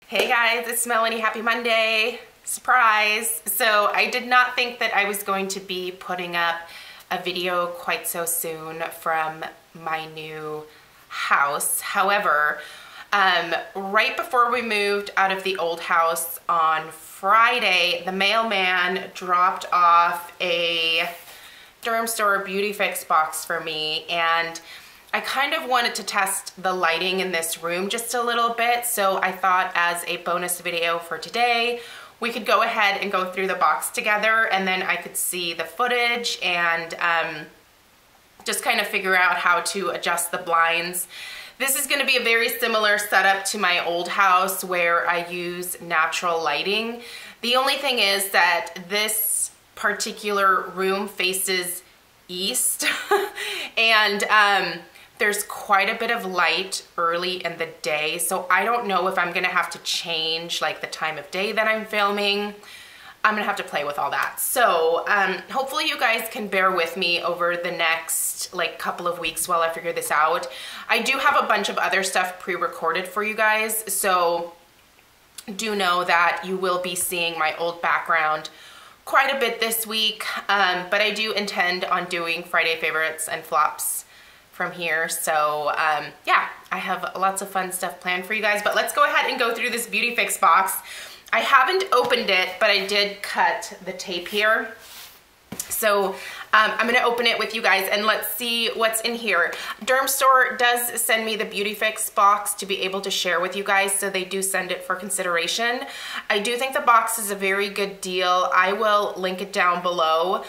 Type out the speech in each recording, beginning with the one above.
Hey guys, it's Melanie. Happy Monday. Surprise. So I did not think that I was going to be putting up a video quite so soon from my new house. However, right before we moved out of the old house on Friday, the mailman dropped off a Dermstore BeautyFix box for me, and I kind of wanted to test the lighting in this room just a little bit, so I thought as a bonus video for today, we could go ahead and go through the box together, and then I could see the footage and just kind of figure out how to adjust the blinds. This is going to be a very similar setup to my old house where I use natural lighting. The only thing is that this particular room faces east and there's quite a bit of light early in the day, so I don't know if I'm gonna have to change like the time of day that I'm filming. I'm gonna have to play with all that. So hopefully you guys can bear with me over the next like couple of weeks while I figure this out. I do have a bunch of other stuff pre-recorded for you guys, so do know that you will be seeing my old background quite a bit this week, but I do intend on doing Friday favorites and flops from here. So yeah, I have lots of fun stuff planned for you guys, but let's go ahead and go through this BeautyFix box. I haven't opened it, but I did cut the tape here. So I'm gonna open it with you guys and let's see what's in here. Dermstore does send me the BeautyFix box to be able to share with you guys, so they do send it for consideration. I do think the box is a very good deal. I will link it down below.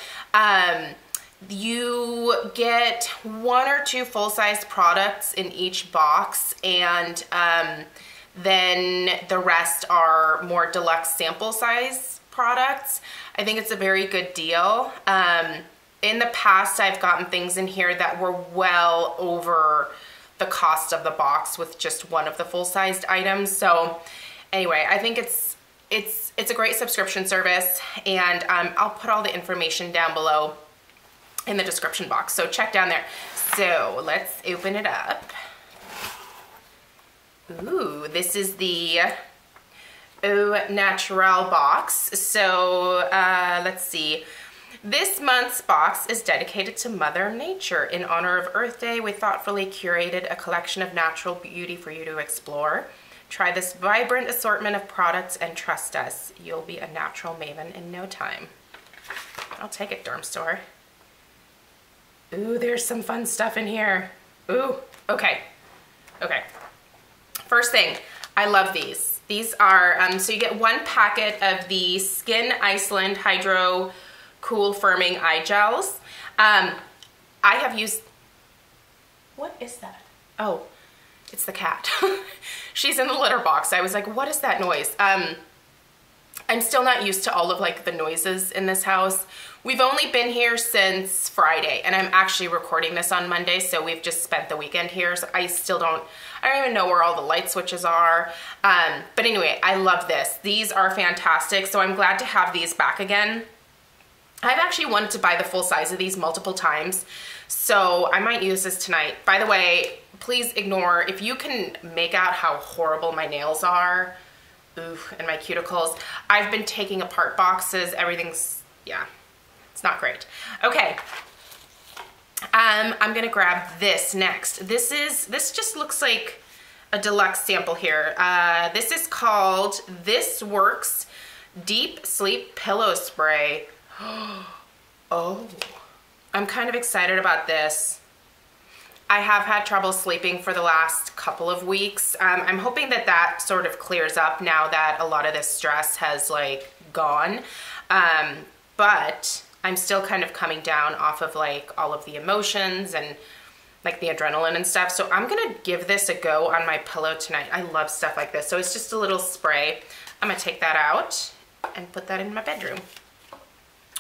You get 1 or 2 full-size products in each box, and then the rest are more deluxe sample size products. I think it's a very good deal. In the past, I've gotten things in here that were well over the cost of the box with just one of the full-sized items. So anyway, I think it's a great subscription service, and I'll put all the information down below in the description box, so check down there. So let's open it up. Ooh, this is the Au Naturel box. So let's see. This month's box is dedicated to Mother Nature. In honor of Earth Day, we thoughtfully curated a collection of natural beauty for you to explore. Try this vibrant assortment of products and trust us, you'll be a natural maven in no time. I'll take it, Dermstore. Ooh, there's some fun stuff in here. Ooh, okay. Okay. First thing, I love these. These are, so you get 1 packet of the Skin Iceland Hydro Cool Firming Eye Gels. I have used, what is that? Oh, it's the cat. She's in the litter box. I was like, what is that noise? I'm still not used to all of like the noises in this house. We've only been here since Friday, and I'm actually recording this on Monday, so we've just spent the weekend here. So I don't even know where all the light switches are. But anyway, I love this. These are fantastic, so I'm glad to have these back again. I've actually wanted to buy the full size of these multiple times, so I might use this tonight. By the way, please ignore, if you can make out how horrible my nails are, oof, and my cuticles. I've been taking apart boxes, everything's, yeah, it's not great. Okay, I'm gonna grab this next. This just looks like a deluxe sample here. This is called This Works Deep Sleep Pillow Spray. Oh, I'm kind of excited about this. I have had trouble sleeping for the last couple of weeks. I'm hoping that that sort of clears up now that a lot of this stress has like gone. But I'm still kind of coming down off of like all of the emotions and like the adrenaline and stuff. So I'm gonna give this a go on my pillow tonight. I love stuff like this. So it's just a little spray. I'm gonna take that out and put that in my bedroom.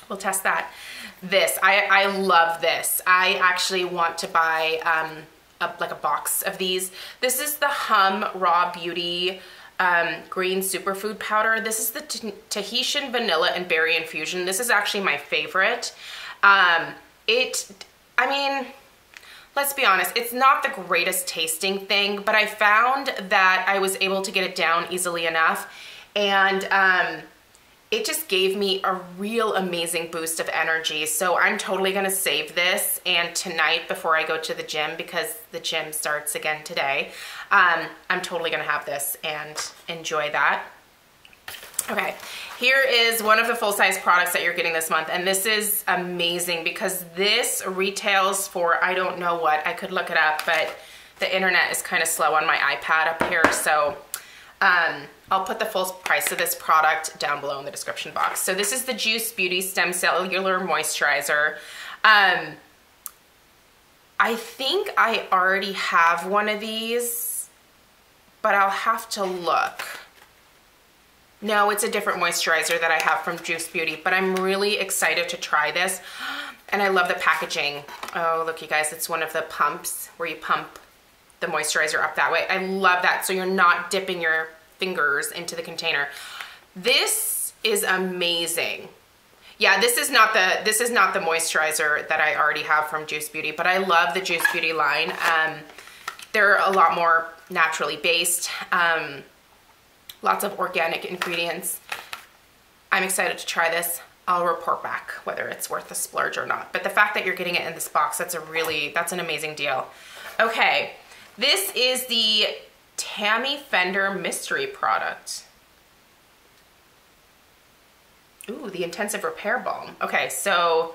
We'll test that. This, I love this. I actually want to buy like a box of these. This is the Hum Raw Beauty green superfood powder. This is the Tahitian vanilla and berry infusion. This is actually my favorite. I mean, let's be honest, it's not the greatest tasting thing, but I found that I was able to get it down easily enough, and it just gave me a real amazing boost of energy. So I'm totally gonna save this, and tonight before I go to the gym, because the gym starts again today, I'm totally gonna have this and enjoy that. Okay, here is one of the full-size products that you're getting this month, and this is amazing because this retails for, I don't know what, I could look it up, but the internet is kind of slow on my iPad up here, so I'll put the full price of this product down below in the description box. So this is the Juice Beauty Stem Cellular Moisturizer. I think I already have one of these, but I'll have to look. No, it's a different moisturizer that I have from Juice Beauty, but I'm really excited to try this. And I love the packaging. Oh, look you guys, it's one of the pumps where you pump the moisturizer up that way. I love that, so you're not dipping your fingers into the container. This is amazing. Yeah, this is not the moisturizer that I already have from Juice Beauty, but I love the Juice Beauty line. They're a lot more naturally based. Lots of organic ingredients. I'm excited to try this. I'll report back whether it's worth the splurge or not. But the fact that you're getting it in this box, that's an amazing deal. Okay, this is the Tammy Fender Mystery Product. Ooh, the Intensive Repair Balm. Okay, so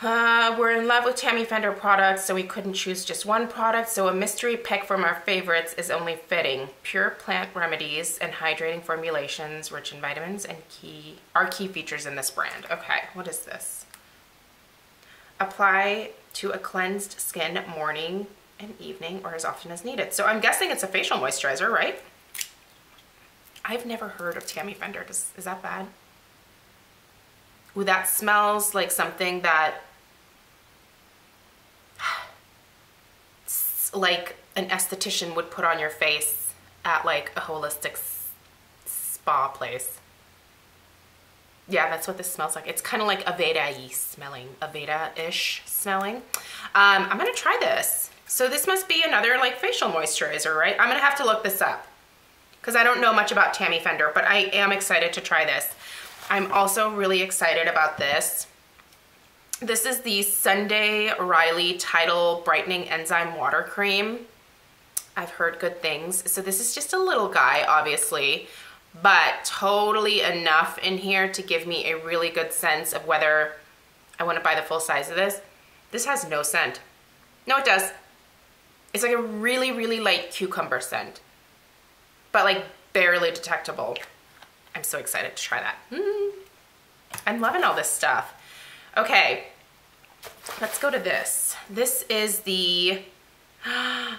we're in love with Tammy Fender products, so we couldn't choose just one product, so a mystery pick from our favorites is only fitting. Pure plant remedies and hydrating formulations, rich in vitamins, and are key features in this brand. Okay, what is this? Apply to a cleansed skin morning and evening or as often as needed. So I'm guessing it's a facial moisturizer, right? I've never heard of Tammy Fender. Is that bad? Ooh, that smells like something that like an esthetician would put on your face at like a holistic spa place. Yeah, that's what this smells like. It's kind of like Aveda-y smelling, Aveda-ish smelling. I'm gonna try this. So this must be another like facial moisturizer, right? I'm gonna have to look this up because I don't know much about Tammy Fender, but I am excited to try this. I'm also really excited about this. This is the Sunday Riley Tidal Brightening Enzyme Water Cream. I've heard good things. So this is just a little guy, obviously, but totally enough in here to give me a really good sense of whether I want to buy the full size of this. This has no scent. No, it does. It's like a really, really light cucumber scent, but like barely detectable. I'm so excited to try that. I'm loving all this stuff. Okay, let's go to this. This is the,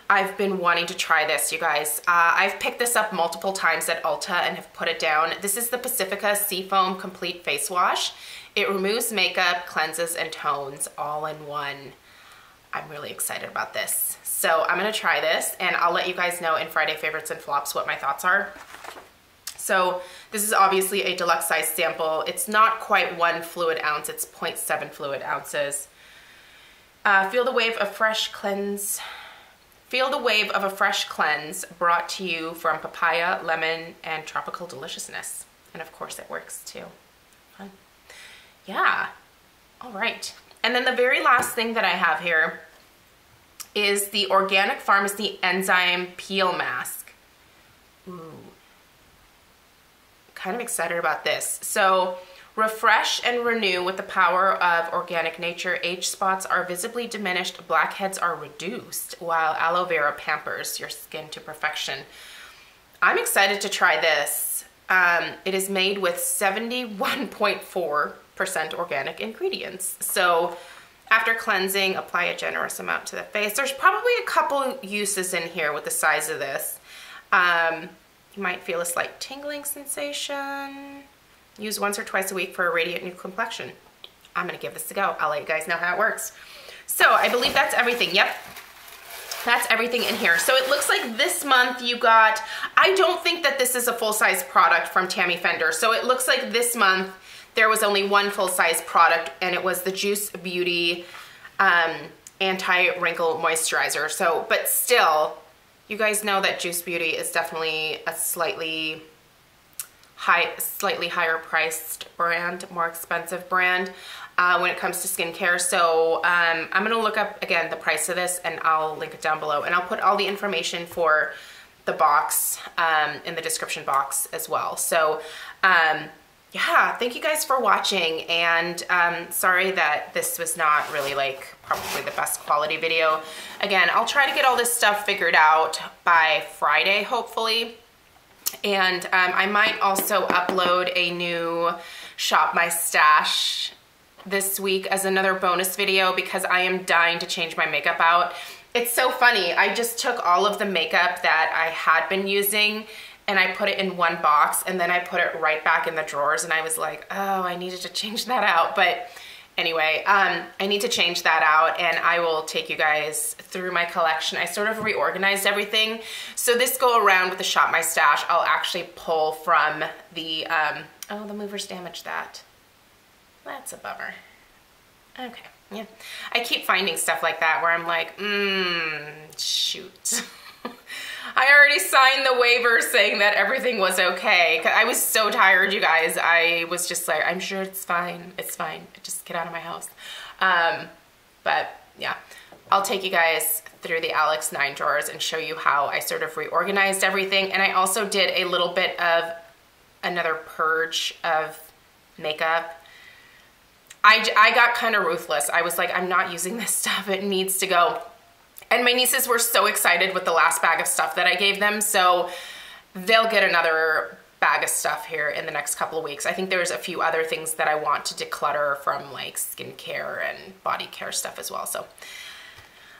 I've been wanting to try this, you guys. I've picked this up multiple times at Ulta and have put it down. This is the Pacifica Seafoam Complete Face Wash. It removes makeup, cleanses, and tones all in one. I'm really excited about this. So I'm gonna try this and I'll let you guys know in Friday Favorites and Flops what my thoughts are. So this is obviously a deluxe size sample. It's not quite 1 fluid ounce, it's 0.7 fluid ounces. Feel the wave of fresh cleanse. Feel the wave of a fresh cleanse brought to you from papaya, lemon, and tropical deliciousness. And of course it works too. Fun. Yeah, all right. And then the very last thing that I have here is the Organic Pharmacy Enzyme Peel Mask. Ooh. Kind of excited about this. So refresh and renew with the power of organic nature. Age spots are visibly diminished, blackheads are reduced, while aloe vera pampers your skin to perfection. I'm excited to try this. It is made with 71.4% organic ingredients. So after cleansing, apply a generous amount to the face. There's probably a couple uses in here with the size of this. You might feel a slight tingling sensation. Use once or twice a week for a radiant new complexion. I'm gonna give this a go. I'll let you guys know how it works. So I believe that's everything. Yep, that's everything in here. So it looks like this month you got, I don't think that this is a full-size product from Tammy Fender. So it looks like this month there was only one full-size product, and it was the Juice Beauty Anti-Wrinkle Moisturizer. So, but still, you guys know that Juice Beauty is definitely a slightly higher priced brand, more expensive brand when it comes to skincare. So I'm gonna look up again the price of this and I'll link it down below, and I'll put all the information for the box in the description box as well. So yeah, thank you guys for watching, and sorry that this was not really like probably the best quality video. Again, I'll try to get all this stuff figured out by Friday, hopefully. And I might also upload a new Shop My Stash this week as another bonus video, because I am dying to change my makeup out. It's so funny, I just took all of the makeup that I had been using and I put it in one box, and then I put it right back in the drawers, and I was like, oh, I needed to change that out. But anyway, I need to change that out, and I will take you guys through my collection. I sort of reorganized everything. So this go around with the Shop My Stash, I'll actually pull from the, oh, the movers damaged that. That's a bummer. Okay, yeah. I keep finding stuff like that where I'm like, shoot. I already signed the waiver saying that everything was okay. I was so tired, you guys. I was just like, I'm sure it's fine. It's fine. Just get out of my house. But yeah, I'll take you guys through the Alex 9 drawers and show you how I sort of reorganized everything. And I also did a little bit of another purge of makeup. I got kind of ruthless. I was like, I'm not using this stuff. It needs to go. And my nieces were so excited with the last bag of stuff that I gave them, so they'll get another bag of stuff here in the next couple of weeks. I think there's a few other things that I want to declutter from like skincare and body care stuff as well. So,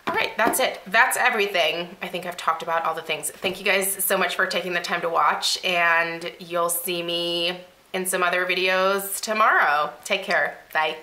all right, that's it. That's everything. I think I've talked about all the things. Thank you guys so much for taking the time to watch, and you'll see me in some other videos tomorrow. Take care. Bye.